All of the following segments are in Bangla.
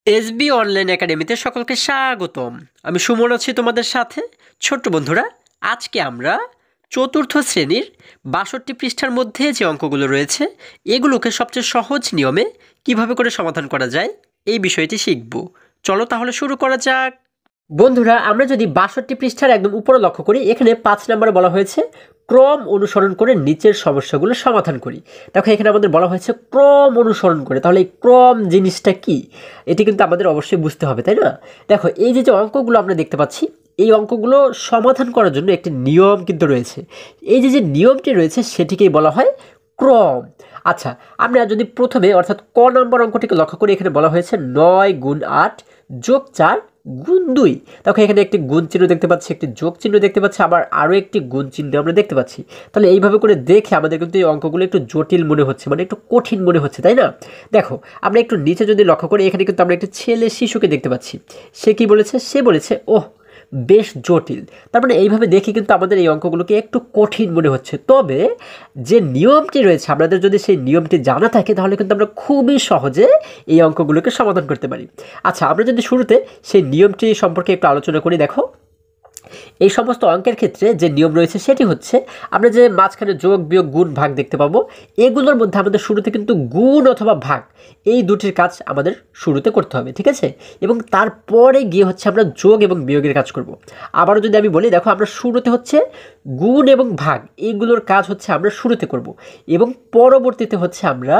এসবি অনলাইন একাডেমিতে সকলকে স্বাগতম। আমি সুমন আছি তোমাদের সাথে। ছোট্ট বন্ধুরা, আজকে আমরা চতুর্থ শ্রেণীর ৬২ পৃষ্ঠার মধ্যে যে অঙ্কগুলো রয়েছে এগুলোকে সবচেয়ে সহজ নিয়মে কিভাবে করে সমাধান করা যায় এই বিষয়টি শিখব। চলো তাহলে শুরু করা যাক। বন্ধুরা, আমরা যদি ৬২ পৃষ্ঠার একদম উপরে লক্ষ্য করি, এখানে ৫ নম্বরে বলা হয়েছে ক্রম অনুসরণ করে নিচের সমস্যাগুলো সমাধান করি। দেখো, এখানে আমাদের বলা হয়েছে ক্রম অনুসরণ করে, তাহলে এই ক্রম জিনিসটা কি এটি কিন্তু আমাদের অবশ্যই বুঝতে হবে, তাই না? দেখো, এই যে অঙ্কগুলো আমরা দেখতে পাচ্ছি, এই অঙ্কগুলো সমাধান করার জন্য একটি নিয়ম কিন্তু রয়েছে। এই যে নিয়মটি রয়েছে সেটিকেই বলা হয় ক্রম। আচ্ছা, আমরা যদি প্রথমে অর্থাৎ ক নম্বর অঙ্কটিকে লক্ষ্য করি, এখানে বলা হয়েছে ৯ গুণ ৮ যোগ ৪ গুণ ২। দেখো, এখানে একটি গুণ চিহ্ন দেখতে পাচ্ছি, একটি যোগ চিহ্ন দেখতে পাচ্ছি, আবার আরও একটি গুণ চিহ্ন আমরা দেখতে পাচ্ছি। তাহলে এইভাবে করে দেখে আমাদের কিন্তু এই অঙ্কগুলো একটু জটিল মনে হচ্ছে, মানে একটু কঠিন মনে হচ্ছে, তাই না? দেখো, আমরা একটু নিচে যদি লক্ষ্য করি, এখানে কিন্তু আমরা একটি ছেলে শিশুকে দেখতে পাচ্ছি। সে কি বলেছে? সে বলেছে ওহ, বেশ জটিল। তার মানে এইভাবে দেখে কিন্তু আমাদের এই অঙ্কগুলোকে একটু কঠিন মনে হচ্ছে। তবে যে নিয়মটি রয়েছে, আমাদের যদি সেই নিয়মটি জানা থাকে তাহলে কিন্তু আমরা খুবই সহজে এই অঙ্কগুলোকে সমাধান করতে পারি। আচ্ছা, আমরা যদি শুরুতে সেই নিয়মটি সম্পর্কে একটু আলোচনা করি। দেখো, এই সমস্ত অঙ্কের ক্ষেত্রে যে নিয়ম রয়েছে সেটি হচ্ছে, আমরা যে মাঝখানে যোগ বিয়োগ গুণ ভাগ দেখতে পাবো, এগুলোর মধ্যে আমাদের শুরুতে কিন্তু গুণ অথবা ভাগ এই দুটির কাজ আমাদের শুরুতে করতে হবে, ঠিক আছে? এবং তারপরে গিয়ে হচ্ছে আমরা যোগ এবং বিয়োগের কাজ করব। আবারও যদি আমি বলি, দেখো, আমরা শুরুতে হচ্ছে গুণ এবং ভাগ এইগুলোর কাজ হচ্ছে আমরা শুরুতে করব, এবং পরবর্তীতে হচ্ছে আমরা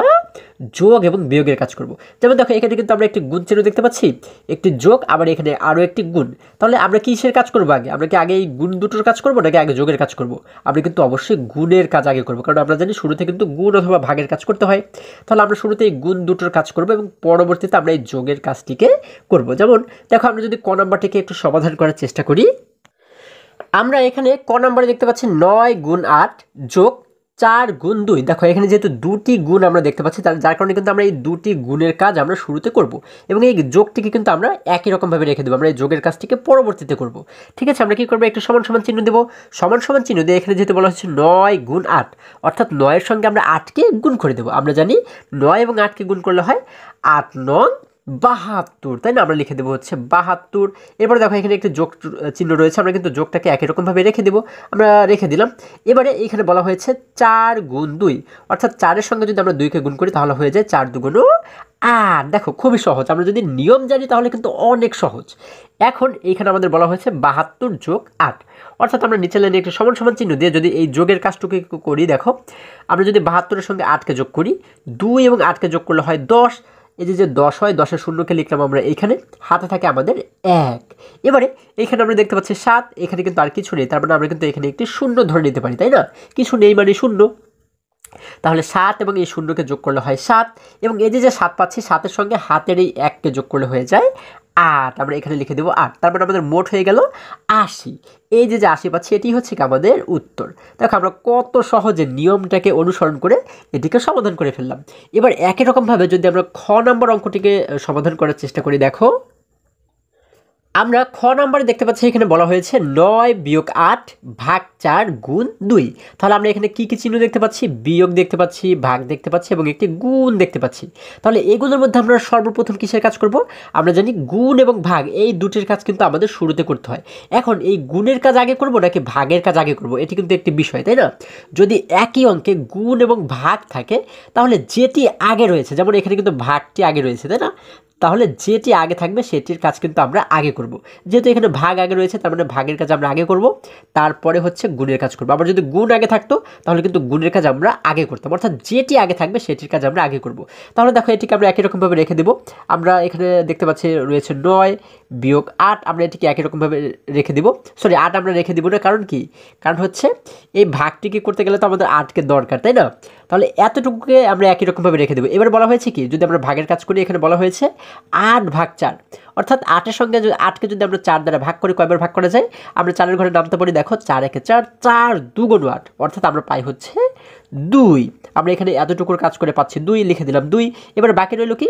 যোগ এবং বিয়োগের কাজ করব। যেমন দেখো, এখানে কিন্তু আমরা একটি গুণ চিহ্ন দেখতে পাচ্ছি, একটি যোগ, আবার এখানে আরও একটি গুণ। তাহলে আমরা কিসের কাজ করবো আগে? আমরা কি আগে এই গুণ দুটোর কাজ করবো নাকি আগে যোগের কাজ করব? আমরা কিন্তু অবশ্যই গুণের কাজ আগে করব, কারণ আমরা জানি শুরুতে কিন্তু গুণ অথবা ভাগের কাজ করতে হয়। তাহলে আমরা শুরুতে এই গুণ দুটোর কাজ করব এবং পরবর্তীতে আমরা এই যোগের কাজটিকে করব। যেমন দেখো, আমরা যদি ক নাম্বারটিকে একটু সমাধান করার চেষ্টা করি, আমরা এখানে ক নম্বরে দেখতে পাচ্ছি ৯ গুণ ৮ যোগ ৪ গুণ ২। দেখো, এখানে যেহেতু দুটি গুণ আমরা দেখতে পাচ্ছি, যার কারণে কিন্তু আমরা এই দুটি গুণের কাজ আমরা শুরুতে করব, এবং এই যোগটিকে কিন্তু আমরা একই রকমভাবে রেখে দেবো। আমরা এই যোগের কাজটিকে পরবর্তীতে করব, ঠিক আছে? আমরা কি করবো? একটু সমান সমান চিহ্ন দেবো। সমান সমান চিহ্ন দিয়ে এখানে যেহেতু বলা হচ্ছে ৯ গুণ ৮, অর্থাৎ ৯-এর সঙ্গে আমরা ৮কে গুণ করে দেবো। আমরা জানি ৯ এবং 8কে গুণ করলে হয় ৮ নং ৭২, তাই না? আমরা লিখে দেবো হচ্ছে ৭২। এরপরে দেখো, এখানে একটি যোগ চিহ্ন রয়েছে, আমরা কিন্তু যোগটাকে একই রকমভাবে রেখে দেবো। আমরা রেখে দিলাম। এবারে এখানে বলা হয়েছে ৪ গুণ ২, অর্থাৎ ৪-এর সঙ্গে যদি আমরা ২কে গুণ করি তাহলে হয়ে যায় ৪ দুগুণ ৮। দেখো, খুবই সহজ। আমরা যদি নিয়ম জানি তাহলে কিন্তু অনেক সহজ। এখন এইখানে আমাদের বলা হয়েছে ৭২ যোগ ৮, অর্থাৎ আমরা নিচে লাইনে একটু সমান সমান চিহ্ন দিয়ে যদি এই যোগের কাজটুকু করি, দেখো, আমরা যদি ৭২-এর সঙ্গে ৮কে যোগ করি, ২ এবং 8কে যোগ করলে হয় ১০। এই যে ১০ হয়, ১০-এর শূন্যকে লিখলাম আমরা এইখানে, হাতে থাকে আমাদের ১। এবারে এখানে আমরা দেখতে পাচ্ছি ৭, এখানে কিন্তু আর কিছু নেই, তার মানে আমরা কিন্তু এখানে একটি শূন্য ধরে নিতে পারি, তাই না? কিছু নেই মানে শূন্য। তাহলে ৭ এবং এই শূন্যকে যোগ করলে হয় ৭, এবং এই যে ৭ পাচ্ছি, ৭-এর সঙ্গে হাতের এই ১কে যোগ করলে হয়ে যায় ৮। আমরা এখানে লিখে দেবো ৮। তার মানে আমাদের মোট হয়ে গেল ৮০। এই যে ৮০ পাচ্ছি, এটি হচ্ছে কি আমাদের উত্তর। দেখো, আমরা কত সহজে নিয়মটাকে অনুসরণ করে এটিকে সমাধান করে ফেললাম। এবার একই রকমভাবে যদি আমরা খ নম্বর অঙ্কটিকে সমাধান করার চেষ্টা করি, দেখো, আমরা খ নম্বরে দেখতে পাচ্ছি এখানে বলা হয়েছে ৯ বিয়োগ ৮ ভাগ ৪ গুণ ২। তাহলে আমরা এখানে কি কি চিহ্ন দেখতে পাচ্ছি? বিয়োগ দেখতে পাচ্ছি, ভাগ দেখতে পাচ্ছি, এবং একটি গুণ দেখতে পাচ্ছি। তাহলে এগুলোর মধ্যে আমরা সর্বপ্রথম কিসের কাজ করব? আমরা জানি গুণ এবং ভাগ এই দুটির কাজ কিন্তু আমাদের শুরুতে করতে হয়। এখন এই গুণের কাজ আগে করব নাকি ভাগের কাজ আগে করব, এটি কিন্তু একটি বিষয়, তাই না? যদি একই অঙ্কে গুণ এবং ভাগ থাকে তাহলে যেটি আগে রয়েছে, যেমন এখানে কিন্তু ভাগটি আগে রয়েছে, তাই না? তাহলে যেটি আগে থাকবে সেটির কাজ কিন্তু আমরা আগে করব। যেহেতু এখানে ভাগ আগে রয়েছে, তার মানে ভাগের কাজ আমরা আগে করব, তারপরে হচ্ছে গুণের কাজ করব। আবার যদি গুণ আগে থাকতো তাহলে কিন্তু গুণের কাজ আমরা আগে করতাম, অর্থাৎ যেটি আগে থাকবে সেটির কাজ আমরা আগে করব। তাহলে দেখো, এটিকে আমরা একই রকমভাবে রেখে দেবো। আমরা এখানে দেখতে পাচ্ছি রয়েছে ৯ বিয়োগ ৮, আমরা এটিকে একই রকমভাবে রেখে দেবো। সরি, ৮ আমরা রেখে দেবো না, কারণ কি? কারণ হচ্ছে এই ভাগটিকে করতে গেলে তো আমাদের 8কে দরকার, তাই না? তাহলে এতটুকুকে আমরা একই রকমভাবে রেখে দেবো। এবার বলা হয়েছে কি, যদি আমরা ভাগের কাজ করি, এখানে বলা হয়েছে ৮ ভাগ ৪, অর্থাৎ ৮-এর সঙ্গে ৮কে যদি আমরা ৪ দ্বারা ভাগ করি, কয়বার ভাগ করা যায়? আমরা ৪-এর ঘরে নামতে পারি, দেখো, ৪ একে ৪, ৪ দুগুণ ৮, অর্থাৎ আমরা পাই হচ্ছে ২। আমরা এখানে এতটুকুর কাজ করে পাচ্ছি ২, লিখে দিলাম ২। এবার বাকি রইল কি?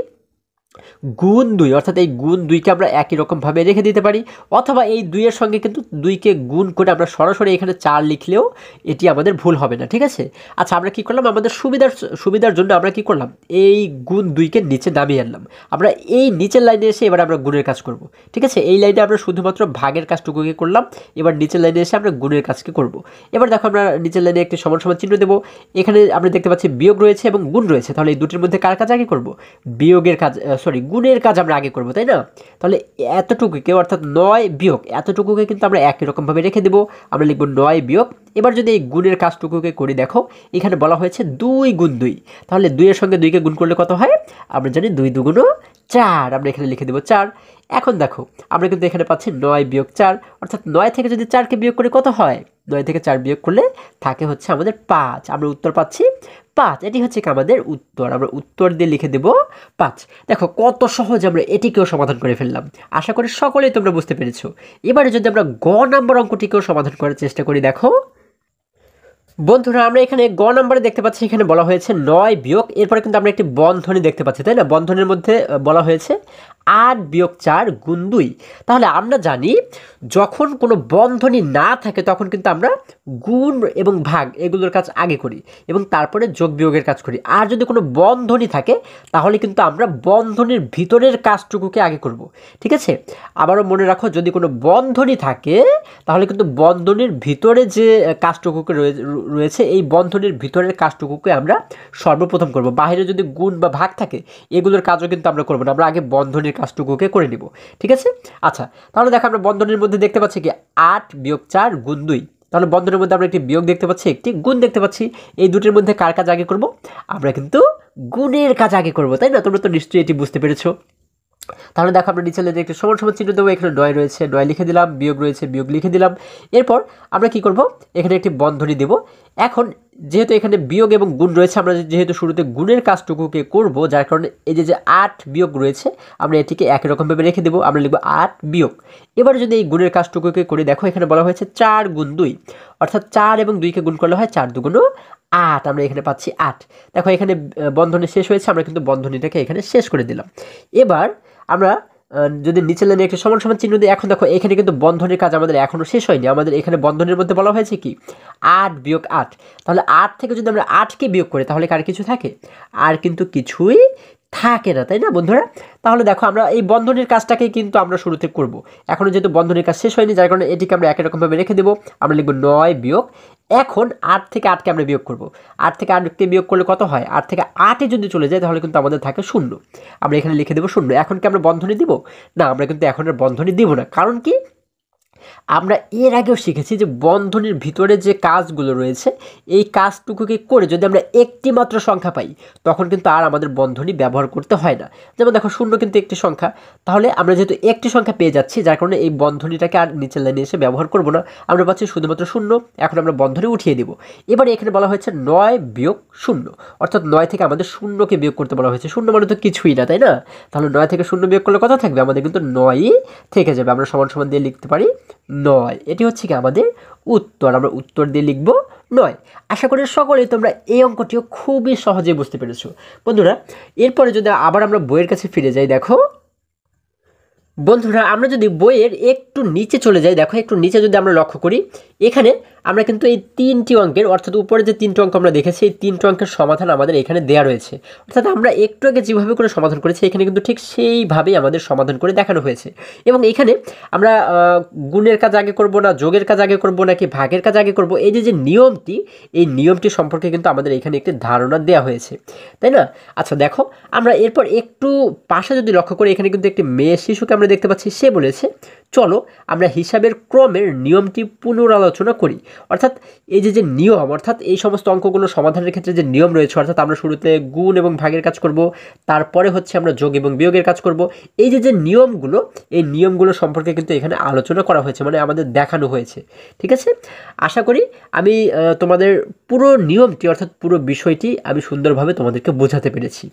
গুণ 2 অর্থাৎ এই গুণ 2কে আমরা একই রকমভাবে রেখে দিতে পারি, অথবা এই 2-এর সঙ্গে কিন্তু 2কে গুণ করে আমরা সরাসরি এখানে 4 লিখলেও এটি আমাদের ভুল হবে না, ঠিক আছে। আচ্ছা, আমরা কি করলাম, আমাদের সুবিধার জন্য আমরা কি করলাম, এই গুণ 2কে নিচে নামিয়ে আনলাম। আমরা এই নিচের লাইনে এসে এবার আমরা গুণের কাজ করব, ঠিক আছে। এই লাইনে আমরা শুধুমাত্র ভাগের কাজটুকুকে করলাম, এবার নিচের লাইনে এসে আমরা গুণের কাজকে করব। এবার দেখো আমরা নিচের লাইনে একটি সমান সমান চিহ্ন দেবো। এখানে আমরা দেখতে পাচ্ছি বিয়োগ রয়েছে এবং গুণ রয়েছে, তাহলে এই দুটির মধ্যে কার কাজ আগে করব, বিয়োগের কাজ, গুণের কাজ আমরা আগে করব, তাই না। তাহলে এতটুকুকে অর্থাৎ 9 বিয়োগ এতটুকুকে কিন্তু আমরা একই রকমভাবে রেখে দেবো। আমরা লিখব 9 বিয়োগ। এবার যদি এই গুণের কাজটুকুকে করি, দেখো এখানে বলা হয়েছে 2 গুণ 2, তাহলে 2-এর সঙ্গে 2কে গুণ করলে কত হয়, আমরা জানি 2 দুগুণ 4, আমরা এখানে লিখে দেবো 4। এখন দেখো আমরা কিন্তু এখানে পাচ্ছি 9 বিয়োগ 4, অর্থাৎ 9 থেকে যদি 4কে বিয়োগ করে কত হয়, 9 থেকে 4 বিয়োগ করলে থাকে হচ্ছে আমাদের 5, আমরা উত্তর পাচ্ছি 5। এটি হচ্ছে কি আমাদের উত্তর, আমরা উত্তর দিয়ে লিখে দেব 5। দেখো কত সহজ আমরা এটিকেও সমাধান করে ফেললাম। আশা করি সকলেই তোমরা বুঝতে পেরেছো। এবারে যদি আমরা গ নাম্বার অঙ্কটিকেও সমাধান করার চেষ্টা করি, দেখো বন্ধুরা আমরা এখানে গ নাম্বারে দেখতে পাচ্ছি, এখানে বলা হয়েছে 9 বিয়োগ, এরপরে কিন্তু আমরা একটি বন্ধনী দেখতে পাচ্ছি, তাই না। বন্ধনীর মধ্যে বলা হয়েছে 8 বিয়োগ 4 গুণ 2। তাহলে আমরা জানি যখন কোনো বন্ধনী না থাকে তখন কিন্তু আমরা গুণ এবং ভাগ এগুলোর কাজ আগে করি এবং তারপরে যোগ বিয়োগের কাজ করি। আর যদি কোনো বন্ধনী থাকে তাহলে কিন্তু আমরা বন্ধনীর ভিতরের কাজটুকুকে আগে করব, ঠিক আছে। আবারও মনে রাখো, যদি কোনো বন্ধনী থাকে তাহলে কিন্তু বন্ধনীর ভিতরে যে কাজটুকুকে রয়েছে এই বন্ধনীর ভিতরের কাজটুকুকে আমরা সর্বপ্রথম করব। বাইরে যদি গুণ বা ভাগ থাকে এগুলোর কাজও কিন্তু আমরা করব না, আমরা আগে বন্ধনীর কাজটুকুকে করে নিব, ঠিক আছে। আচ্ছা, তাহলে দেখো আমরা বন্ধনীর মধ্যে দেখতে পাচ্ছি কি 8 বিয়োগ 4 গুণ 2, তাহলে বন্ধনের মধ্যে আমরা একটি বিয়োগ দেখতে পাচ্ছি, একটি গুণ দেখতে পাচ্ছি। এই দুটির মধ্যে কার কাজ আগে করব, আমরা কিন্তু গুণের কাজ আগে করব, তাই না। তোমরা তো নিশ্চয়ই এটি বুঝতে পেরেছো। তাহলে দেখো আমরা নিচে লাইনে একটু সমান সমান চিহ্ন দেবো, এখানে 9 রয়েছে 9 লিখে দিলাম, বিয়োগ রয়েছে বিয়োগ লিখে দিলাম। এরপর আমরা কি করব, এখানে একটি বন্ধনী দেব। এখন যেহেতু এখানে বিয়োগ এবং গুণ রয়েছে, আমরা যেহেতু শুরুতে গুণের কাজটুকুকে করব, যার কারণে এই যে 8 বিয়োগ রয়েছে আমরা এটিকে একই রকমভাবে রেখে দেবো, আমরা লিখব 8 বিয়োগ। এবার যদি এই গুণের কাজটুকুকে করি, দেখো এখানে বলা হয়েছে 4 গুণ 2, অর্থাৎ 4 এবং 2কে গুণ করলে হয় 4 দুগুণ 8, আমরা এখানে পাচ্ছি 8। দেখো এখানে বন্ধনী শেষ হয়েছে, আমরা কিন্তু বন্ধনীটাকে এখানে শেষ করে দিলাম। এবার আমরা যদি নিচের লাইনে একটু সমান সমান চিহ্ন দিই, এখন দেখো এখানে কিন্তু বন্ধনীর কাজ আমাদের এখনও শেষ হয়নি। আমাদের এখানে বন্ধনীর মধ্যে বলা হয়েছে কি 8 বিয়োগ 8, তাহলে 8 থেকে যদি আমরা 8কে বিয়োগ করি তাহলে কার কিছু থাকে, আর কিন্তু কিছুই থাকে না, তাই না বন্ধুরা। তাহলে দেখো আমরা এই বন্ধনীর কাজটাকে কিন্তু আমরা শুরুতে করব, এখনও যেহেতু বন্ধনীর কাজ শেষ হয়নি যার কারণে এটিকে আমরা একই রকমভাবে রেখে দেবো। আমরা লিখব 9 বিয়োগ। এখন 8 থেকে 8কে আমরা বিয়োগ করব, 8 থেকে 8কে বিয়োগ করলে কত হয়, 8 থেকে 8-এ যদি চলে যায় তাহলে কিন্তু আমাদের থাকে 0, আমরা এখানে লিখে দেবো 0। এখন কি আমরা বন্ধনী দিব না, আমরা কিন্তু এখন আর বন্ধনী দিব না, কারণ কি আমরা এর আগেও শিখেছি যে বন্ধনীর ভিতরে যে কাজগুলো রয়েছে এই কাজটুকুকে করে যদি আমরা একটি মাত্র সংখ্যা পাই তখন কিন্তু আর আমাদের বন্ধনী ব্যবহার করতে হয় না। যেমন দেখো 0 কিন্তু একটি সংখ্যা, তাহলে আমরা যেহেতু একটি সংখ্যা পেয়ে যাচ্ছি যার কারণে এই বন্ধনীটাকে আর নিচের লাইনে এসে ব্যবহার করব না, আমরা পাচ্ছি শুধুমাত্র 0। এখন আমরা বন্ধনী উঠিয়ে দেব। এবারে এখানে বলা হয়েছে 9 বিয়োগ 0, অর্থাৎ 9 থেকে আমাদের 0কে বিয়োগ করতে বলা হয়েছে। 0 মানে তো কিছুই না, তাই না। তাহলে 9 থেকে 0 বিয়োগ করলে কত থাকবে, আমাদের কিন্তু 9ই থেকে যাবে। আমরা সমান সমান দিয়ে লিখতে পারি 9। এটি হচ্ছে কি আমাদের উত্তর, আমরা উত্তর দিয়ে লিখব 9। আশা করি সকলেই তোমরা এই অঙ্কটিও খুবই সহজে বুঝতে পেরেছো বন্ধুরা। এরপরে যদি আবার আমরা বইয়ের কাছে ফিরে যাই, দেখো বন্ধুরা আমরা যদি বইয়ের একটু নিচে চলে যাই, দেখো একটু নিচে যদি আমরা লক্ষ্য করি, এখানে আমরা কিন্তু এই 3টি অঙ্কের অর্থাৎ উপরে যে 3টি অঙ্ক আমরা দেখেছি এই 3টি অঙ্কের সমাধান আমাদের এখানে দেওয়া রয়েছে। অর্থাৎ আমরা একটু আগে যেভাবে করে সমাধান করেছি এখানে কিন্তু ঠিক সেইভাবেই আমাদের সমাধান করে দেখানো হয়েছে। এবং এখানে আমরা গুণের কাজ আগে করব না, যোগের কাজ আগে করব নাকি ভাগের কাজ আগে করব, এই যে নিয়মটি এই নিয়মটি সম্পর্কে কিন্তু আমাদের এখানে একটি ধারণা দেওয়া হয়েছে, তাই না। আচ্ছা দেখো আমরা এরপর একটু পাশে যদি লক্ষ্য করি, এখানে কিন্তু একটি মেয়ে শিশুকে আমরা দেখতে পাচ্ছি। সে বলেছে চলো আমরা হিসাবের ক্রমের নিয়মটি পুনরালোচনা করি। অর্থাৎ এই যে নিয়ম, অর্থাৎ এই সমস্ত অঙ্কগুলো সমাধানের ক্ষেত্রে যে নিয়ম রয়েছে, অর্থাৎ আমরা শুরুতে গুণ এবং ভাগের কাজ করব, তারপরে হচ্ছে আমরা যোগ এবং বিয়োগের কাজ করব। এই যে নিয়মগুলো এই নিয়মগুলো সম্পর্কে কিন্তু এখানে আলোচনা করা হয়েছে, মানে আমাদের দেখানো হয়েছে, ঠিক আছে। আশা করি আমি তোমাদের পুরো নিয়মটি অর্থাৎ পুরো বিষয়টি আমি সুন্দরভাবে তোমাদেরকে বোঝাতে পেরেছি।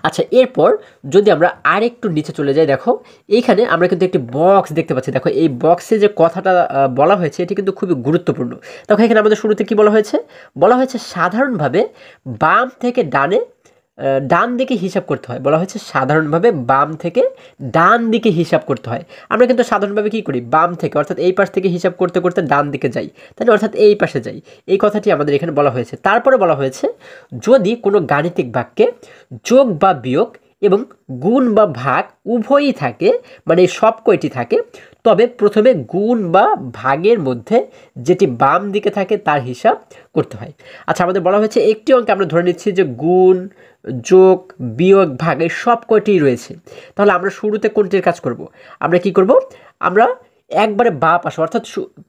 আচ্ছা এরপর যদি আমরা আরেকটু নিচে চলে যাই, দেখো এইখানে আমরা কিন্তু একটি বক্স দেখতে পাচ্ছি। দেখো এই বক্সে যে কথাটা বলা হয়েছে এটি কিন্তু খুবই গুরুত্বপূর্ণ। দেখো এখানে আমাদের শুরুতে কি বলা হয়েছে, বলা হয়েছে সাধারণভাবে বাম থেকে ডানে ডান দিকে হিসাব করতে হয়, বলা হয়েছে সাধারণভাবে বাম থেকে ডান দিকে হিসাব করতে হয়। আমরা কিন্তু সাধারণভাবে কী করি, বাম থেকে অর্থাৎ এই পাশ থেকে হিসাব করতে করতে ডান দিকে যাই, তাই না, অর্থাৎ এই পাশে যাই। এই কথাটি আমাদের এখানে বলা হয়েছে। তারপরে বলা হয়েছে যদি কোনো গাণিতিক বাক্যে যোগ বা বিয়োগ এবং গুণ বা ভাগ উভয়ই থাকে, মানে সব কয়টি থাকে, তবে প্রথমে গুণ বা ভাগের মধ্যে যেটি বাম দিকে থাকে তার হিসাব করতে হয়। আচ্ছা, আমাদের বলা হয়েছে একটি অঙ্কে আমরা ধরে নিচ্ছি যে গুণ, যোগ, বিয়োগ, ভাগের সব কয়টিই রয়েছে। তাহলে আমরা শুরুতে কোনটির কাজ করব? আমরা কি করব? আমরা একবারে বা পাশে অর্থাৎ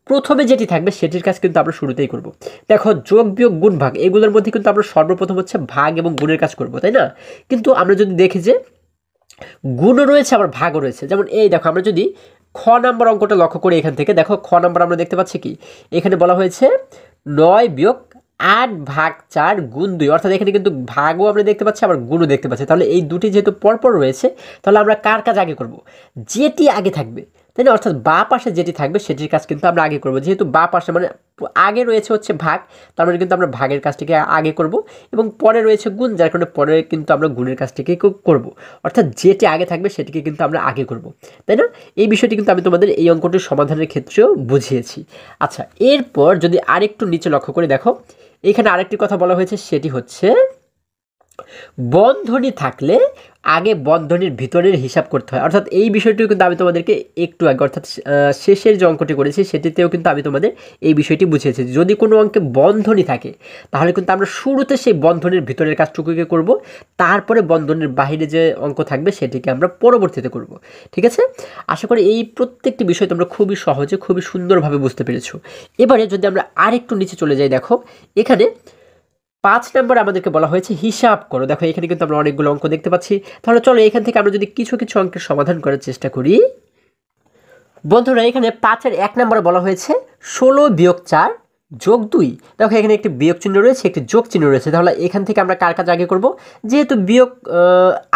প্রথমে যেটি থাকবে সেটির কাজ কিন্তু আমরা শুরুতেই করব। দেখো, যোগ, বিয়োগ, গুণ, ভাগ এগুলোর মধ্যে কিন্তু আমরা সর্বপ্রথম হচ্ছে ভাগ এবং গুণের কাজ করব, তাই না? কিন্তু আমরা যদি দেখি যে গুণও রয়েছে আবার ভাগও রয়েছে, যেমন এই দেখো, আমরা যদি খ নাম্বার অঙ্কটা লক্ষ্য করি, এখান থেকে দেখো খ নাম্বার আমরা দেখতে পাচ্ছি কি, এখানে বলা হয়েছে 9 বিয়োগ 8 ভাগ 4 গুণ 2, অর্থাৎ এখানে কিন্তু ভাগও আমরা দেখতে পাচ্ছি আবার গুণও দেখতে পাচ্ছি। তাহলে এই দুটি যেহেতু পরপর রয়েছে, তাহলে আমরা কার কাজ আগে করব? যেটি আগে থাকবে, তাই না, অর্থাৎ বা পাশে যেটি থাকবে সেটির কাজ কিন্তু আমরা আগে করব। যেহেতু বা পাশে মানে আগে রয়েছে হচ্ছে ভাগ, তার মানে কিন্তু আমরা ভাগের কাজটিকে আগে করব, এবং পরে রয়েছে গুণ, যার কারণে পরে কিন্তু আমরা গুণের কাজটিকে করব। অর্থাৎ যেটি আগে থাকবে সেটিকে কিন্তু আমরা আগে করব, তাই না? এই বিষয়টি কিন্তু আমি তোমাদের এই অঙ্কটির সমাধানের ক্ষেত্রেও বুঝিয়েছি। আচ্ছা, এরপর যদি আরেকটু নিচে লক্ষ্য করে দেখো, এখানে আরেকটি কথা বলা হয়েছে, সেটি হচ্ছে বন্ধনী থাকলে আগে বন্ধনীর ভিতরের হিসাব করতে হয়। অর্থাৎ এই বিষয়টিও কিন্তু আমি তোমাদেরকে একটু আগে অর্থাৎ শেষের যে অঙ্কটি করেছি সেটিতেও কিন্তু আমি তোমাদের এই বিষয়টি বুঝিয়েছি। যদি কোনো অঙ্কে বন্ধনী থাকে তাহলে কিন্তু আমরা শুরুতে সেই বন্ধনীর ভিতরের কাজটুকুকে করব, তারপরে বন্ধনীর বাহিরে যে অঙ্ক থাকবে সেটিকে আমরা পরবর্তীতে করব। ঠিক আছে? আশা করি এই প্রত্যেকটি বিষয় তোমরা খুবই সহজে খুবই সুন্দরভাবে বুঝতে পেরেছো। এবারে যদি আমরা আরেকটু নিচে চলে যাই, দেখো এখানে 5 নম্বর আমাদেরকে বলা হয়েছে হিসাব করো। দেখো এখানে কিন্তু আমরা অনেকগুলো অঙ্ক দেখতে পাচ্ছি। তাহলে চলো এখান থেকে আমরা যদি কিছু কিছু অঙ্কের সমাধান করার চেষ্টা করি। বন্ধুরা, এখানে 5-এর 1 নম্বরে বলা হয়েছে 16 বিয়োগ 4 যোগ 2। দেখো এখানে একটি বিয়োগ চিহ্ন রয়েছে, একটি যোগ চিহ্ন রয়েছে। তাহলে এখান থেকে আমরা কার কাজ আগে করব? যেহেতু বিয়োগ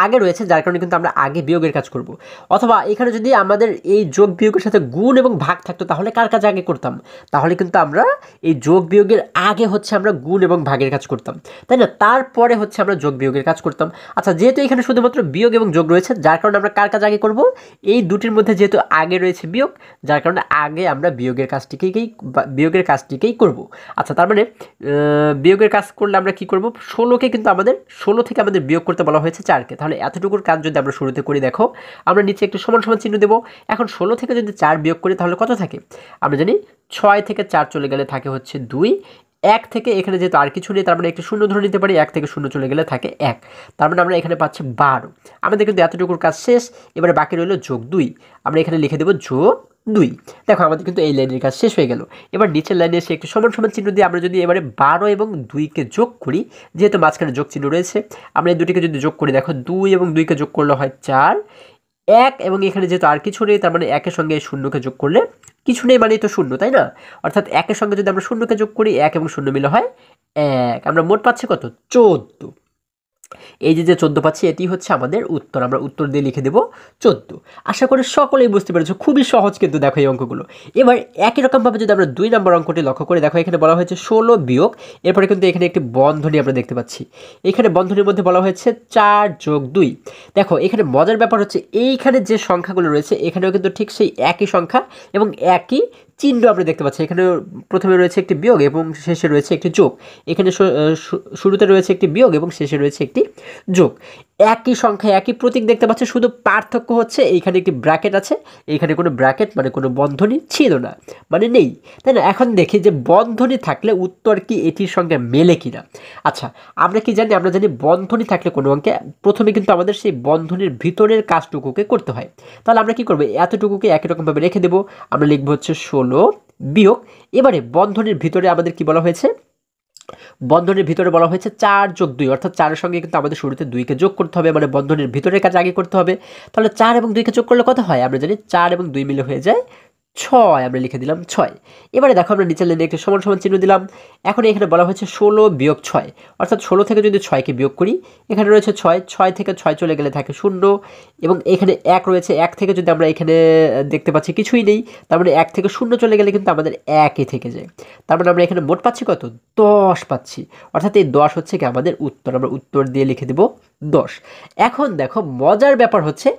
আগে রয়েছে, যার কারণে কিন্তু আমরা আগে বিয়োগের কাজ করব। অথবা এখানে যদি আমাদের এই যোগ বিয়োগের সাথে গুণ এবং ভাগ থাকতো তাহলে কার কাজ আগে করতাম? তাহলে কিন্তু আমরা এই যোগ বিয়োগের আগে হচ্ছে আমরা গুণ এবং ভাগের কাজ করতাম, তাই না? তারপরে হচ্ছে আমরা যোগ বিয়োগের কাজ করতাম। আচ্ছা, যেহেতু এখানে শুধুমাত্র বিয়োগ এবং যোগ রয়েছে, যার কারণে আমরা কার কাজ আগে করব? এই দুটির মধ্যে যেহেতু আগে রয়েছে বিয়োগ, যার কারণে আগে আমরা বিয়োগের কাজটিকেই করব। আচ্ছা, তার মানে বিয়োগের কাজ করলে আমরা কি করব? 16কে কিন্তু আমাদের 16 থেকে আমাদের বিয়োগ করতে বলা হয়েছে 4কে। তাহলে এতটুকুর কাজ যদি আমরা শুরুতে করি, দেখো আমরা নিচে একটু সমান সমান চিহ্ন দেবো। এখন 16 থেকে যদি 4 বিয়োগ করি তাহলে কত থাকে? আমরা জানি 6 থেকে 4 চলে গেলে থাকে হচ্ছে 2। 1 থেকে এখানে যেহেতু আর কিছু নেই, তার মানে একটু শূন্য ধরে নিতে পারি। 1 থেকে 0 চলে গেলে থাকে 1, তার মানে আমরা এখানে পাচ্ছি 12। আমাদের কিন্তু এতটুকুর কাজ শেষ। এবারে বাকি রইল যোগ 2। আমরা এখানে লিখে দেবো যোগ 2। দেখো আমাদের কিন্তু এই লাইনের কাজ শেষ হয়ে গেল। এবার নিচের লাইনে এসে একটু সমান সমান চিহ্ন দিয়ে আমরা যদি এবারে 12 এবং 2কে যোগ করি, যেহেতু মাঝখানে যোগ চিহ্ন রয়েছে, আমরা এই দুটিকে যদি যোগ করি, দেখো 2 এবং 2কে যোগ করলে হয় 4। 1 এবং এখানে যেহেতু আর কিছু নেই, তার মানে 1-এর সঙ্গে 0কে যোগ করলে কিছু নেই মানেই তো 0, তাই না? অর্থাৎ 1-এর সঙ্গে যদি আমরা 0কে যোগ করি, 1 এবং 0 মিলে হয় 1। আমরা মোট পাচ্ছি কত? 14। এই যে 14 পাচ্ছি, এটি হচ্ছে আমাদের উত্তর। আমরা উত্তর দিয়ে লিখে দেব 14। আশা করি সকলেই বুঝতে পেরেছো, খুবই সহজ কিন্তু দেখো এই অঙ্কগুলো। এবার একই রকমভাবে যদি আমরা 2 নম্বর অঙ্কটি লক্ষ্য করি, দেখো এখানে বলা হয়েছে 16 বিয়োগ, এরপরে কিন্তু এখানে একটি বন্ধনী আমরা দেখতে পাচ্ছি। এখানে বন্ধনীর মধ্যে বলা হয়েছে 4 যোগ 2। দেখো এখানে মজার ব্যাপার হচ্ছে এইখানে যে সংখ্যাগুলো রয়েছে এখানেও কিন্তু ঠিক সেই একই সংখ্যা এবং একই চিহ্ন আমরা দেখতে পাচ্ছি। এখানে প্রথমে রয়েছে একটি বিয়োগ এবং শেষে রয়েছে একটি যোগ। এখানে শুরুতে রয়েছে একটি বিয়োগ এবং শেষে রয়েছে একটি যোগ। একই সংখ্যা, একই প্রতীক দেখতে পাচ্ছি, শুধু পার্থক্য হচ্ছে এইখানে একটি ব্র্যাকেট আছে, এইখানে কোনো ব্র্যাকেট মানে কোনো বন্ধনী ছিল না, মানে নেই, তাই না? এখন দেখি যে বন্ধনী থাকলে উত্তর কি এটির সঙ্গে মেলে কিনা। আচ্ছা, আমরা কি জানি? আমরা জানি বন্ধনী থাকলে কোনো অঙ্কে প্রথমে কিন্তু আমাদের সেই বন্ধনীর ভিতরের কাজটুকুকে করতে হয়। তাহলে আমরা কি করবো? এতটুকুকে একই রকমভাবে রেখে দেবো। আমরা লিখবো হচ্ছে 16 বিয়োগ, এবারে বন্ধনীর ভিতরে আমাদের কি বলা হয়েছে? বন্ধনীর ভিতরে বলা হয়েছে 4 যোগ 2, অর্থাৎ 4-এর সঙ্গে কিন্তু আমাদের শুরুতে 2কে যোগ করতে হবে, মানে বন্ধনীর ভিতরের কাজ আগে করতে হবে। তাহলে 4 এবং 2কে যোগ করলে কত হয়? আমরা জানি 4 এবং 2 মিলে হয়ে যায় ছয়, আমরা লিখে দিলাম 6। এবারে দেখো আমরা নিচের লাইনে একটা সমান সমান চিহ্ন দিলাম। এখন এখানে বলা হয়েছে 16 বিয়োগ 6, অর্থাৎ 16 থেকে যদি 6কে বিয়োগ করি, এখানে রয়েছে 6, 6 থেকে 6 চলে গেলে থাকে 0, এবং এখানে 1 রয়েছে, 1 থেকে যদি আমরা এখানে দেখতে পাচ্ছি কিছুই নেই, তার মানে 1 থেকে 0 চলে গেলে কিন্তু আমাদের 1ই থেকে যায়। তার মানে আমরা এখানে মোট পাচ্ছি কত? 10 পাচ্ছি, অর্থাৎ এই 10 হচ্ছে কি আমাদের উত্তর। আমরা উত্তর দিয়ে লিখে দেব 10। এখন দেখো মজার ব্যাপার হচ্ছে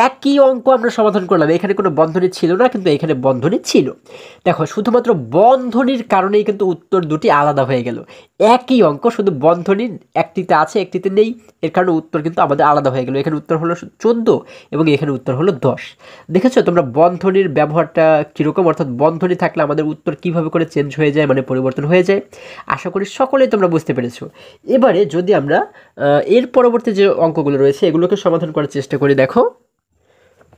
একই অঙ্ক আমরা সমাধান করলাম, এখানে কোনো বন্ধনী ছিল না, কিন্তু এখানে বন্ধনী ছিল। দেখো শুধুমাত্র বন্ধনীর কারণেই কিন্তু উত্তর দুটি আলাদা হয়ে গেল। একই অঙ্ক, শুধু বন্ধনী একটিতে আছে একটিতে নেই, এর কারণে উত্তর কিন্তু আমাদের আলাদা হয়ে গেল। এখানে উত্তর হলো 14 এবং এখানে উত্তর হলো 10। দেখেছো তোমরা বন্ধনীর ব্যবহারটা কীরকম, অর্থাৎ বন্ধনী থাকলে আমাদের উত্তর কিভাবে করে চেঞ্জ হয়ে যায়, মানে পরিবর্তন হয়ে যায়। আশা করি সকলেই তোমরা বুঝতে পেরেছো। এবারে যদি আমরা এর পরবর্তী যে অঙ্কগুলো রয়েছে এগুলোকে সমাধান করার চেষ্টা করি। দেখো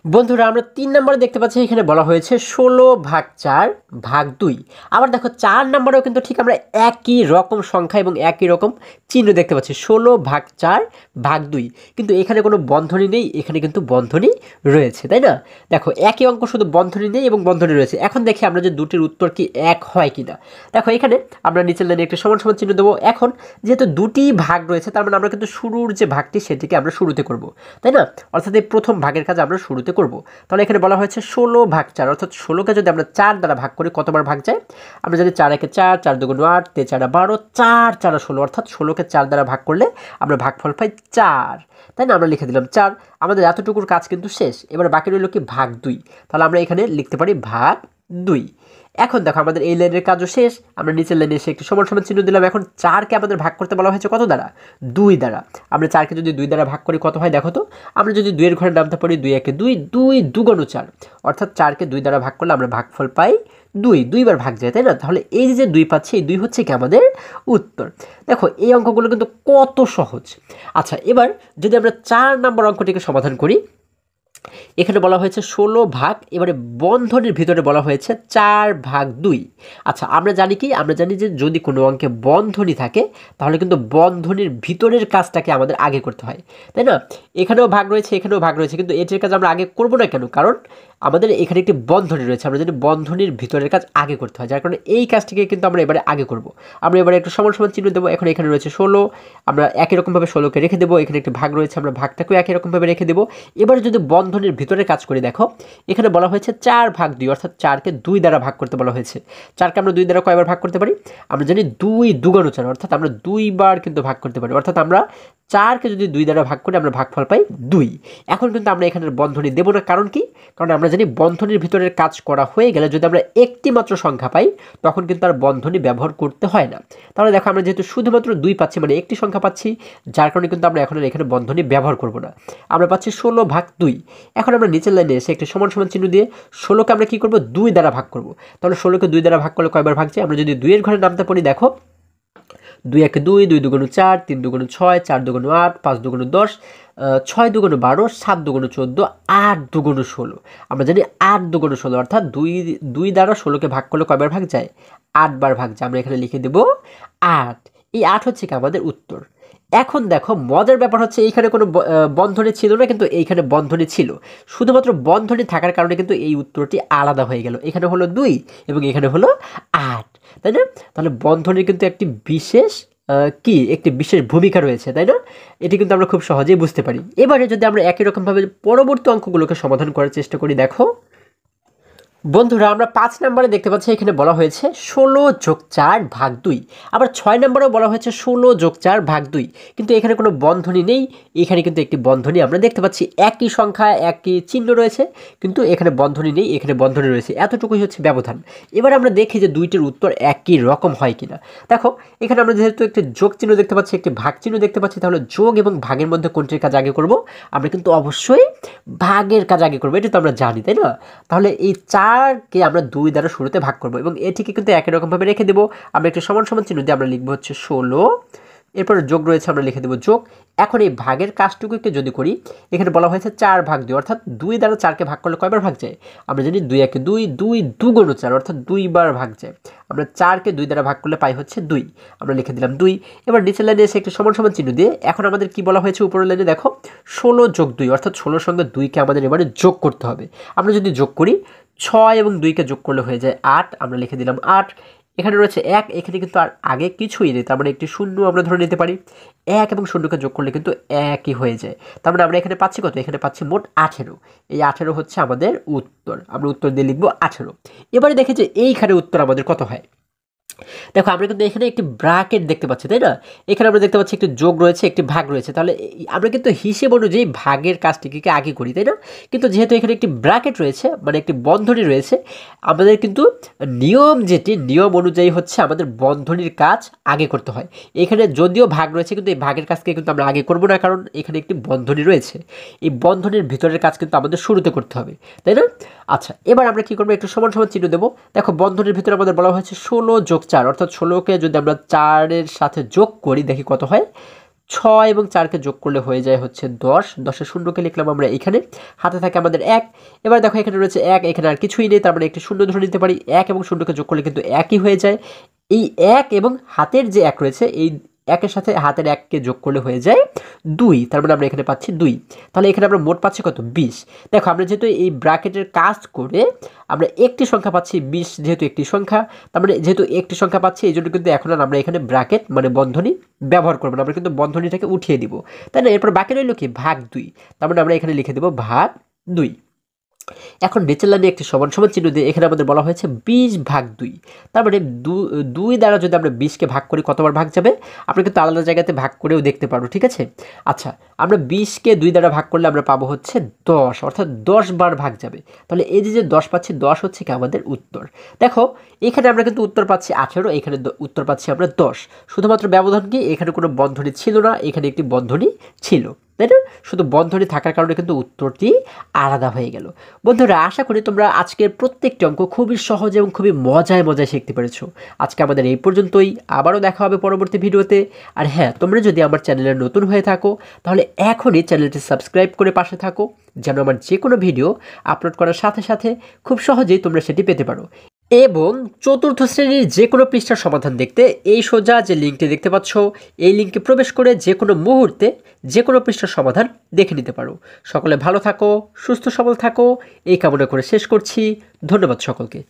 বন্ধুরা, আমরা 3 নম্বরে দেখতে পাচ্ছি এখানে বলা হয়েছে 16/4/2। আবার দেখো 4 নম্বরেও কিন্তু ঠিক আমরা একই রকম সংখ্যা এবং একই রকম চিহ্ন দেখতে পাচ্ছি, 16/4/2, কিন্তু এখানে কোনো বন্ধনী নেই, এখানে কিন্তু বন্ধনী রয়েছে, তাই না? দেখো একই অঙ্ক, শুধু বন্ধনী নেই এবং বন্ধনী রয়েছে। এখন দেখি আমরা যে দুটির উত্তর কি এক হয় কিনা। দেখো এখানে আমরা নিচের লাইনে একটা সমান সমান চিহ্ন দেবো। এখন যেহেতু দুটি ভাগ রয়েছে, তার মানে আমরা কিন্তু শুরুর যে ভাগটি সেটিকে আমরা শুরুতে করব, তাই না? অর্থাৎ এই প্রথম ভাগের কাজ আমরা শুরুতে করব। তাহলে এখানে বলা হয়েছে 16/4, অর্থাৎ 16কে যদি আমরা 4 দ্বারা ভাগ করি কতবার ভাগ যায়? আমরা যদি 4 একে 4, 4 দুগুণ 8, 3 4 12, 4 4 16, অর্থাৎ 16কে 4 দ্বারা ভাগ করলে আমরা ভাগফল পাই 4, তাই না? আমরা লিখে দিলাম 4। আমাদের এতটুকুর কাজ কিন্তু শেষ। এবার বাকি রইল কি? ভাগ 2। তাহলে আমরা এখানে লিখতে পারি ভাগ 2। এখন দেখো আমাদের এই লাইনের কাজও শেষ। আমরা নিচের লাইনে এসে একটি সমান সমান চিহ্ন দিলাম। এখন 4কে আমাদের ভাগ করতে বলা হয়েছে কত দ্বারা? 2 দ্বারা। আমরা 4কে যদি 2 দ্বারা ভাগ করি কত হয় দেখো তো? আমরা যদি 2 এর ঘরে নামতে পারি, 2 একে 2, 2 দুগুণ 4, অর্থাৎ 4কে 2 দ্বারা ভাগ করলে আমরা ভাগফল পাই 2, 2 বার ভাগ যায়, তাই না? তাহলে এই যে 2 পাচ্ছি, এই 2 হচ্ছে কি আমাদের উত্তর। দেখো এই অঙ্কগুলো কিন্তু কত সহজ। আচ্ছা, এবার যদি আমরা 4 নম্বর অঙ্কটিকে সমাধান করি, এখানে বলা হয়েছে 16 ভাগ, এবারে বন্ধনীর ভিতরে বলা হয়েছে 4/2। আচ্ছা, আমরা জানি কি? আমরা জানি যে যদি কোনো অঙ্কে বন্ধনী থাকে তাহলে কিন্তু বন্ধনীর ভিতরের কাজটাকে আমাদের আগে করতে হয়, তাই না? এখানেও ভাগ রয়েছে, এখানেও ভাগ রয়েছে, কিন্তু এটির কাজ আমরা আগে করব না কেন? কারণ আমাদের এখানে একটি বন্ধনী রয়েছে, আমরা জানি বন্ধনীর ভিতরের কাজ আগে করতে হয়, যার কারণে এই কাজটিকে কিন্তু আমরা এবারে আগে করব। আমরা এবারে একটু সমান সমান চিহ্ন দেবো। এখন এখানে রয়েছে 16, আমরা একই রকমভাবে 16কে রেখে দেবো। এখানে একটি ভাগ রয়েছে, আমরা ভাগটাকেও একই রকমভাবে রেখে দেবো। এবারে যদি বন্ধনীর ভিতরে কাজ করি, দেখো এখানে বলা হয়েছে 4/2, অর্থাৎ 4কে 2 দ্বারা ভাগ করতে বলা হয়েছে। 4কে আমরা 2 দ্বারা কয়বার ভাগ করতে পারি? আমরা জানি 2 দুগুণ 4, অর্থাৎ আমরা 2 বার কিন্তু ভাগ করতে পারি। অর্থাৎ আমরা 4কে যদি 2 দ্বারা ভাগ করি আমরা ভাগফল পাই 2। এখন কিন্তু আমরা এখানে বন্ধনী দেবো না, কারণ কি? কারণ আমরা জানি বন্ধনীর ভিতরের কাজ করা হয়ে গেলে যদি আমরা একটি মাত্র সংখ্যা পাই তখন কিন্তু আর বন্ধনী ব্যবহার করতে হয় না। তাহলে দেখো আমরা যেহেতু শুধুমাত্র 2 পাচ্ছি, মানে একটি সংখ্যা পাচ্ছি, যার কারণে কিন্তু আমরা এখন এখানে বন্ধনী ব্যবহার করব না। আমরা পাচ্ছি 16/2। এখন আমরা নিচের লাইনে এসে একটি সমান সমান চিহ্ন দিয়ে 16কে আমরা কি করব? 2 দ্বারা ভাগ করব। তাহলে 16কে 2 দ্বারা ভাগ করলে কয়বার ভাগ যায়? আমরা যদি 2 এর ঘরে নামতে পারি, দেখো 2 একে 2, 2 দুগুণ 4, 3 দুগুণ 6, 4 দুগুণ 8, 5 দুগুণ 10, 6 দুগুণ 12, 7 দুগুণ 14, 8 দুগুণ 16। আমরা জানি 8 দুগুণ 16, অর্থাৎ 2 দ্বারা 16কে ভাগ করলে কয়বার ভাগ যায়? 8 বার ভাগ যায়। আমরা এখানে লিখে দেব 8। এই 8 হচ্ছে কি আমাদের উত্তর। এখন দেখো মজার ব্যাপার হচ্ছে এইখানে কোনো বন্ধনী ছিল না, কিন্তু এইখানে বন্ধনী ছিল। শুধুমাত্র বন্ধনী থাকার কারণে কিন্তু এই উত্তরটি আলাদা হয়ে গেল। এখানে হলো 2 এবং এখানে হলো 8, তাই না? তাহলে বন্ধনীর কিন্তু একটি বিশেষ একটি বিশেষ ভূমিকা রয়েছে, তাই না? এটি কিন্তু আমরা খুব সহজেই বুঝতে পারি। এবারে যদি আমরা একই রকমভাবে পরবর্তী অঙ্কগুলোকে সমাধান করার চেষ্টা করি, দেখো বন্ধুরা, আমরা 5 নম্বরে দেখতে পাচ্ছি এখানে বলা হয়েছে 16+4/2। আবার 6 নম্বরেও বলা হয়েছে 16+4/2, কিন্তু এখানে কোনো বন্ধনী নেই। এখানে কিন্তু একটি বন্ধনী আমরা দেখতে পাচ্ছি, একই সংখ্যা একই চিহ্ন রয়েছে, কিন্তু এখানে বন্ধনী নেই, এখানে বন্ধনী রয়েছে। এতটুকুই হচ্ছে ব্যবধান। এবার আমরা দেখি যে দুইটির উত্তর একই রকম হয় কিনা। দেখো এখানে আমরা যেহেতু একটি যোগ চিহ্ন দেখতে পাচ্ছি, একটি ভাগ চিহ্ন দেখতে পাচ্ছি, তাহলে যোগ এবং ভাগের মধ্যে কোনটির কাজ আগে করব? আমরা কিন্তু অবশ্যই ভাগের কাজ আগে করবো, এটা তো আমরা জানি, তাই না? তাহলে এই 4কে আমরা 2 দ্বারা শুরুতে ভাগ করব এবং এটিকে কিন্তু একই রকমভাবে রেখে দেবো। আমরা একটু সমান সমান চিহ্ন দিয়ে আমরা লিখবো হচ্ছে 16 এরপরে যোগ রয়েছে, আমরা লিখে দেবো যোগ। এখন এই ভাগের কাজটুকুকে যদি করি, এখানে বলা হয়েছে 4/2, অর্থাৎ 2 দ্বারা 4কে ভাগ করলে কয়বার ভাগ যায়? আমরা জানি 2 একে 2, 2 2 4, অর্থাৎ 2 বার ভাগ যায়। আমরা 4কে 2 দ্বারা ভাগ করলে পাই হচ্ছে 2, আমরা লিখে দিলাম 2। এবার নিচের লাইনে এসে একটি সমান সমান চিহ্ন দিয়ে এখন আমাদের কি বলা হয়েছে উপরের লাইনে দেখো, 16 যোগ 2, অর্থাৎ 16 সঙ্গে 2কে আমাদের এবারে যোগ করতে হবে। আমরা যদি যোগ করি, 6 এবং 2কে যোগ করলে হয়ে যায় 8, আমরা লিখে দিলাম 8। এখানে রয়েছে 1, এখানে কিন্তু আর আগে কিছুই নেই, তার মানে একটি শূন্য আমরা ধরে নিতে পারি। 1 এবং শূন্যকে যোগ করলে কিন্তু 1ই হয়ে যায়। তার মানে আমরা এখানে পাচ্ছি কত? এখানে পাচ্ছি মোট 18। এই 18 হচ্ছে আমাদের উত্তর। আমরা উত্তর দিয়ে লিখবো 18। এবারে দেখে যে এইখানে উত্তর আমাদের কত হয়। দেখো আমরা কিন্তু এখানে একটি ব্র্যাকেট দেখতে পাচ্ছি, তাই না? এখানে আমরা দেখতে পাচ্ছি একটি যোগ রয়েছে, একটি ভাগ রয়েছে। তাহলে আমরা কিন্তু হিসেব অনুযায়ী ভাগের কাজটিকে আগে করি, তাই না? কিন্তু যেহেতু এখানে একটি ব্র্যাকেট রয়েছে, মানে একটি বন্ধনী রয়েছে, আমাদের কিন্তু নিয়ম অনুযায়ী হচ্ছে আমাদের বন্ধনীর কাজ আগে করতে হয়। এখানে যদিও ভাগ রয়েছে, কিন্তু এই ভাগের কাজকে কিন্তু আমরা আগে করব না, কারণ এখানে একটি বন্ধনী রয়েছে। এই বন্ধনীর ভিতরের কাজ কিন্তু আমাদের শুরুতে করতে হবে, তাই না? আচ্ছা, এবার আমরা কি করবো? একটু সমান সমান চিহ্ন দেবো। দেখো বন্ধনীর ভিতরে আমাদের বলা হয়েছে 16 যোগ 4, অর্থাৎ 16কে যদি আমরা 4-এর সাথে যোগ করি, দেখি কত হয়। 6 এবং 4কে যোগ করলে হয়ে যায় হচ্ছে 10। 10-এর শূন্যকে লিখলাম আমরা এখানে, হাতে থাকে আমাদের 1। এবার দেখো এখানে রয়েছে 1, এখানে আর কিছুই নেই, তার মানে একটি শূন্য ধরে নিতে পারি। 1 এবং শূন্যকে যোগ করলে কিন্তু 1ই হয়ে যায়। এই 1 এবং হাতের যে 1 রয়েছে, এই 1-এর সাথে হাতের 1কে যোগ করলে হয়ে যায় 2, তার মানে আমরা এখানে পাচ্ছি 2। তাহলে এখানে আমরা মোট পাচ্ছি কত? 20। দেখো আমরা যেহেতু এই ব্র্যাকেটের কাজ করে আমরা একটি সংখ্যা পাচ্ছি, 20 যেহেতু একটি সংখ্যা, তার মানে যেহেতু একটি সংখ্যা পাচ্ছি, এই জন্য কিন্তু এখন আর আমরা এখানে ব্র্যাকেট মানে বন্ধনী ব্যবহার করবো না, আমরা কিন্তু বন্ধনীটাকে উঠিয়ে দিব, তাই না? এরপর বাকি রইল কি? ভাগ 2, তার মানে আমরা এখানে লিখে দেবো ভাগ 2। এখন নিচের লাইনে একটি সমান সমান চিহ্ন দিয়ে এখানে আমাদের বলা হয়েছে 20/2, তার মানে 2 দ্বারা যদি আমরা 20কে ভাগ করি কতবার ভাগ যাবে? আমরা কিন্তু আলাদা জায়গাতে ভাগ করেও দেখতে পারবো, ঠিক আছে? আচ্ছা, আমরা 20কে 2 দ্বারা ভাগ করলে আমরা পাবো হচ্ছে 10, অর্থাৎ 10 বার ভাগ যাবে। তাহলে এই যে 10 পাচ্ছি, 10 হচ্ছে কি আমাদের উত্তর। দেখো এখানে আমরা কিন্তু উত্তর পাচ্ছি 18, এখানে উত্তর পাচ্ছি আমরা 10। শুধুমাত্র ব্যবধান কি, এখানে কোনো বন্ধনী ছিল না, এখানে একটি বন্ধনী ছিল, তাই না? শুধু বন্ধনী থাকার কারণে কিন্তু উত্তরটি আলাদা হয়ে গেল। বন্ধুরা, আশা করি তোমরা আজকের প্রত্যেকটি অঙ্ক খুবই সহজ এবং খুবই মজায় মজায় শিখতে পেরেছো। আজকে আমাদের এই পর্যন্তই, আবারও দেখা হবে পরবর্তী ভিডিওতে। আর হ্যাঁ, তোমরা যদি আমার চ্যানেলে নতুন হয়ে থাকো তাহলে এখনই চ্যানেলটি সাবস্ক্রাইব করে পাশে থাকো, যেন আমার যে কোনো ভিডিও আপলোড করার সাথে সাথে খুব সহজেই তোমরা সেটি পেতে পারো। এবং চতুর্থ শ্রেণীর যে কোনো পৃষ্ঠার সমাধান দেখতে এই সোজা যে লিঙ্কটি দেখতে পাচ্ছ, এই লিঙ্কে প্রবেশ করে যে কোনো মুহূর্তে যে কোনো পৃষ্ঠার সমাধান দেখে নিতে পারো। সকলে ভালো থাকো, সুস্থ সবল থাকো, এই কামনা করে শেষ করছি। ধন্যবাদ সকলকে।